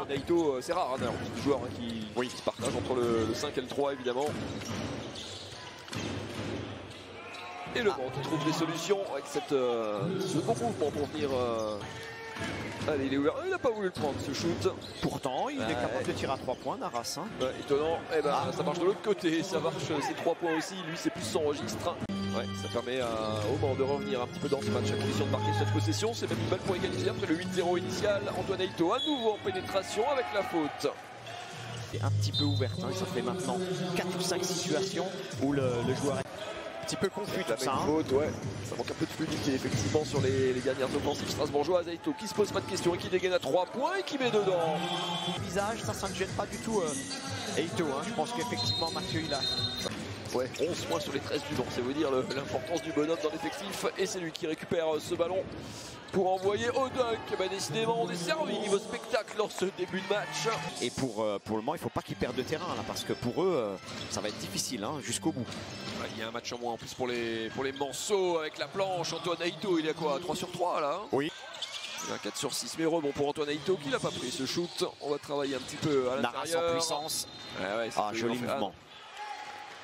Naito, c'est rare, hein, des joueurs hein, qui se partagent entre le 5 et le 3 évidemment. Et Le Mans qui trouve des solutions avec ce bon mouvement pour venir. Allez, il est ouvert. Il n'a pas voulu le prendre ce shoot. Pourtant, il est capable de tirer à 3 points, Naras. Hein. Ouais, étonnant. Eh ben, ça marche de l'autre côté. Ça marche, c'est 3 points aussi. Lui, c'est plus son registre. Ouais, ça permet au Mans de revenir un petit peu dans ce match. Acquisition de marquer cette possession. C'est même une balle pour égaliser après le 8-0 initial. Antoine Naito à nouveau en pénétration avec la faute. C'est un petit peu ouverte. Hein. Ça fait maintenant 4 ou 5 situations où le joueur est un petit peu confus. Tout ça, faute, ouais. Ça manque un peu de fluidité effectivement sur les dernières offensives strasbourgeoises. Naito qui se pose pas de questions et qui dégaine à 3 points et qui met dedans. Visage, ça ne gêne pas du tout Naito. Hein. Je pense qu'effectivement Mathieu il a. Ouais, 11 points sur les 13 du banc, c'est vous dire l'importance du bonhomme dans l'effectif. Et c'est lui qui récupère ce ballon pour envoyer au dunk. Bah, décidément, on est servi niveau spectacle dans ce début de match. Et pour le Mans, il ne faut pas qu'ils perdent de terrain là, parce que pour eux, ça va être difficile hein, jusqu'au bout. Ouais, il y a un match en moins en plus pour les Manceaux avec la planche. Antoine Naito, il est à quoi, 3 sur 3 là hein. Oui. Il a 4 sur 6, mais rebond pour Antoine Naito qui n'a pas pris ce shoot. On va travailler un petit peu à l'intérieur. Naras en puissance. Ouais, joli mouvement.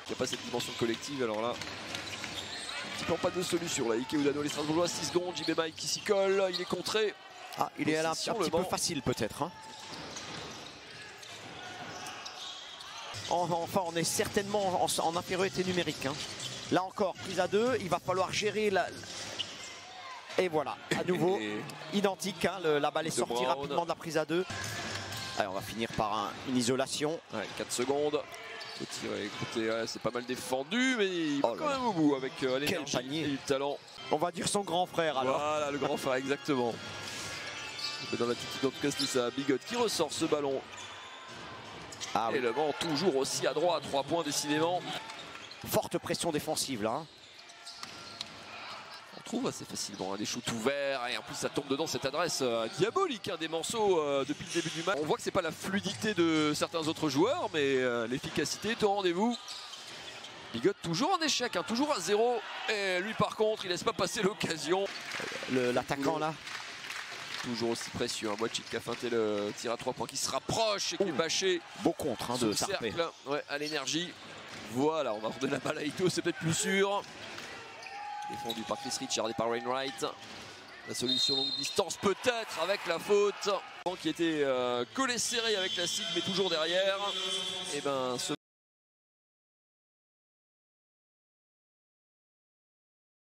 Il n'y a pas cette dimension collective, alors là, un petit peu en pas de solution. Là, Ike Udano, les Strasbourgeois, 6 secondes, JB Mike qui s'y colle, il est contré. Ah, il est un petit peu facile peut-être. Hein. Enfin, on est certainement en infériorité numérique. Hein. Là encore, prise à 2, il va falloir gérer la... Et voilà, à nouveau, identique. Hein, la balle est sortie rapidement de la prise à 2. Allez, on va finir par une isolation. Ouais, 4 secondes. Écoutez, ouais, c'est pas mal défendu, mais il va quand même au bout avec l'énergie et le talent. On va dire son grand frère alors. Voilà, le grand frère, exactement. Dans l'attitude, en tout cas, c'est ça. Bigot qui ressort ce ballon. Et Le Mans toujours aussi à droite, 3 points décidément. Forte pression défensive là. Hein. On trouve assez facilement des shoots ouverts et en plus ça tombe dedans cette adresse diabolique des Manceaux depuis le début du match. On voit que c'est pas la fluidité de certains autres joueurs mais l'efficacité est au rendez-vous. Bigot toujours en échec, hein, toujours à 0 et lui par contre il laisse pas passer l'occasion. L'attaquant là. Toujours aussi précieux, hein. Boitchik qui a feinté le tir à 3 points qui se rapproche et qui est bâché. Beau contre hein, de Sarpé. Ouais, à l'énergie. Voilà, on va redonner la balle à Ito, c'est peut-être plus sûr. Défendu par Chris Richard et par Wainwright. La solution longue distance peut-être avec la faute. Qui était collé serré avec la cible mais toujours derrière. Et ben